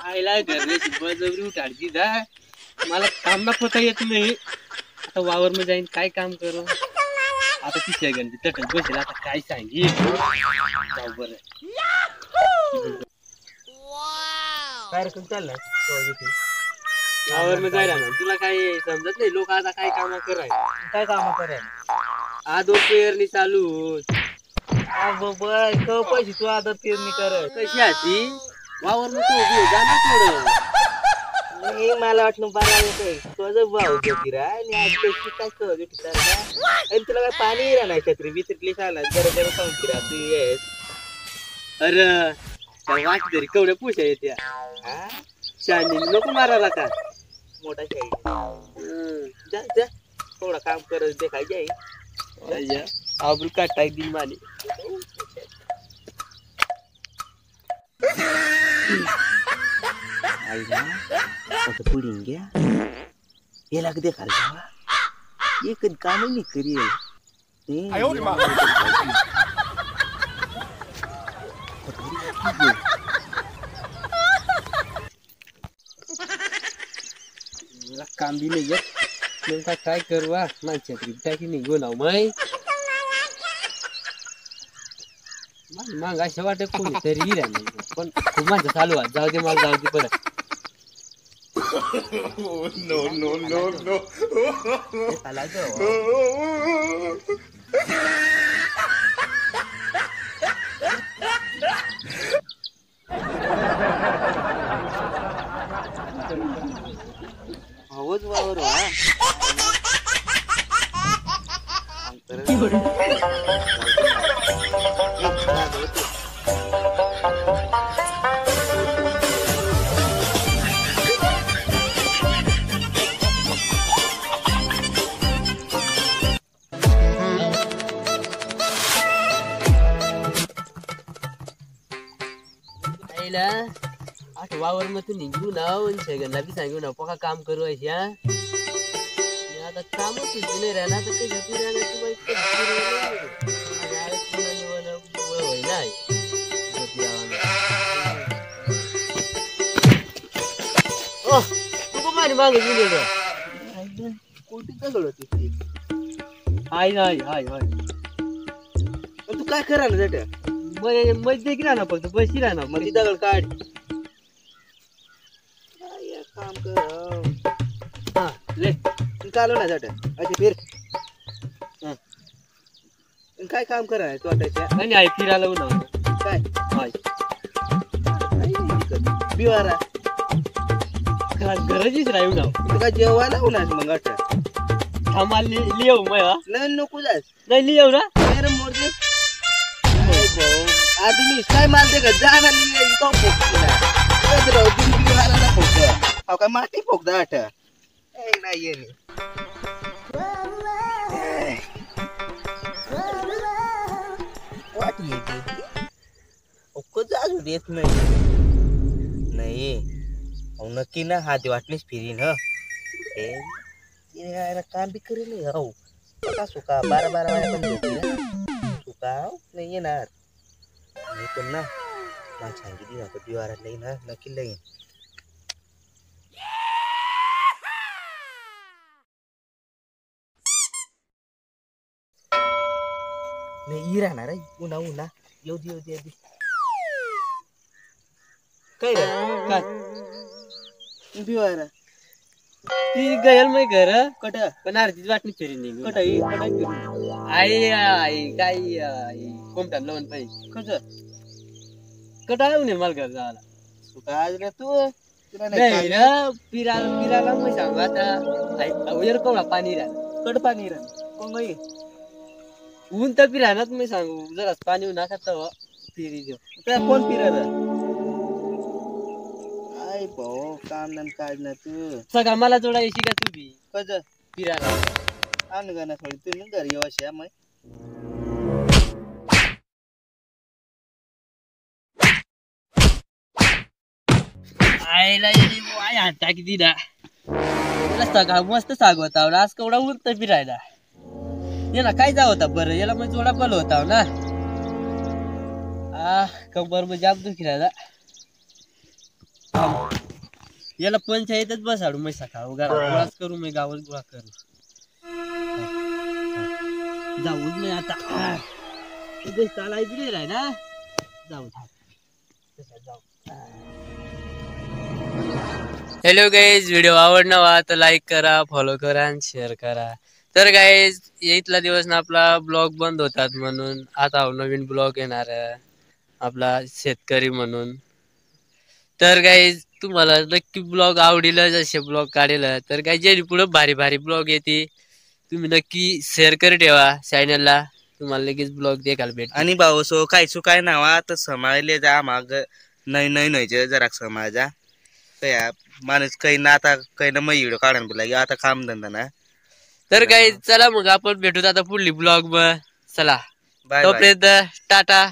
आईला घरची बळजबरी उठाडती दा मला काम ना पता येत नाही आता वावर मध्ये जाईन काय काम करू आता ती सेगंदी तटच बसेल आता काय सांगी जाऊ बरं कार्यक्रम चाललाय वावर मध्ये जायला ना तुला काय समजत नाही लोक आता काय काम कराय काय काम करायला आदो पेरणी चालू पैसे तू आता पेरणी कर कशी आती वावर मध्ये उभी जा ना थोडं नाही मला वाटलं बारा तुझं भाऊ फिरा आणि आज कशी काय सहज आणि तुला काय पाणी राहणार छत्री विसरली झाला जरा जरा खाऊन फिरा तू येस अरे काय वाट तरी कवड्या पुशा येत्या शानी नको मारायला का मोठा शाही जा जा थोडा काम करत दे काय जाई आबरू काटाय दिल माने आता पुढीन घ्या याला कधी खायला एक काम नाही करी काम बी नाही येत नेमका काय करू माझ्या छत्री निघू ना मग अशा वाटत कोणीतरी राहिलं पण खूप माझं चालू आहे जाऊ दे मला जाऊ दे परत no, no, no, no. हवंच वावर वावर मध्ये निघू ना सेगंदा बी सांगू ना पका काम करू आता कामच नाही राहणार तर तू मारी मागे कोणती दगड होती हाय हाय हाय हाय तू काय करायला जात्या मग देखील ना फक्त बशी राहणार मग ती दगड काढ काम कर ले चालू ना जात्या अशी फिर काय काम कराय तू आता नाही आहे फिरायला उन्हा काय हाय बिवारा गरजेच राहू ना तू काय जेवायला उन्हा मग आता थांबा लिहू मग नाही नको जास नाही लिहू ना अरे मोरजे आदमी काय मारते का जाना लिहि तो फोकला काय माती फोकदा आठ नाही ये वाटी अजून येत नाही नक्की ना हात वाटणीच फिरीन काम बी करेल हो सुका 12-12 वाजा पण झोपली सुका नाही येणार नाही पण ना मला सांगितली ना तर बिवारात नाही ना नक्की नाही नाही राहणार उन्हा उन्हा येऊ दे काय काय बिवारा ती गयल मै घर कट पण अर्धीच वाटणी फिरी नाही कट आई आई काय कोमटान लावून पाहिजे कस कटाळ नाही मला घर जायला सुका आज ना तू नाही ना पिराला मग सांगू आता कवळा पाणी राह कट पाणी राह कोण बाई ऊन तर पिरानाच मी सांगू जरा पाणी ऊन नाका फिरी देऊ त्या कोण फिरायला आई भाऊ काम नाही काढणार तू सगळा मला जोडा येशी का तू बी कस फिरायला आण गा ना थोडी तू घरी येवाशी मग आईला हाता किती ना सगळा मस्त सागवता आज केवढा उरत फिरायला याला काय जाव होता बरं याला मग जोडा बल होता ना कंबर मग जाम तू फिरायला याला पंचायतच बसाडू मी सकाळ गोळाच करू मी गावात गोळा करू जाऊ मी आता चालायची राय ना जाऊ हॅलो गाईज व्हिडिओ आवडला तर लाईक करा फॉलो करा आणि शेअर करा तर गाईज इथला दिवस ना आपला ब्लॉग बंद होतात म्हणून आता नवीन ब्लॉग येणार आपला शेतकरी म्हणून तर गाईज तुम्हाला नक्की ब्लॉग आवडील जसे ब्लॉग काढेल तर काही जे पुढे भारी भारी ब्लॉग येते तुम्ही नक्की शेअर कर ठेवा चॅनलला तुम्हाला लगेच ब्लॉग देखायला भेट आणि भाऊ काय चुकाय नावा तर समाजले जा माग नाही नाही नाही जरा समाजा काय माणूस काही ना आता काही ना मग व्हिडिओ काढून बोला आता काम धंदा ना तर काही चला मग आपण भेटूत आता पुढली ब्लॉग मग चला तोपर्यंत टाटा.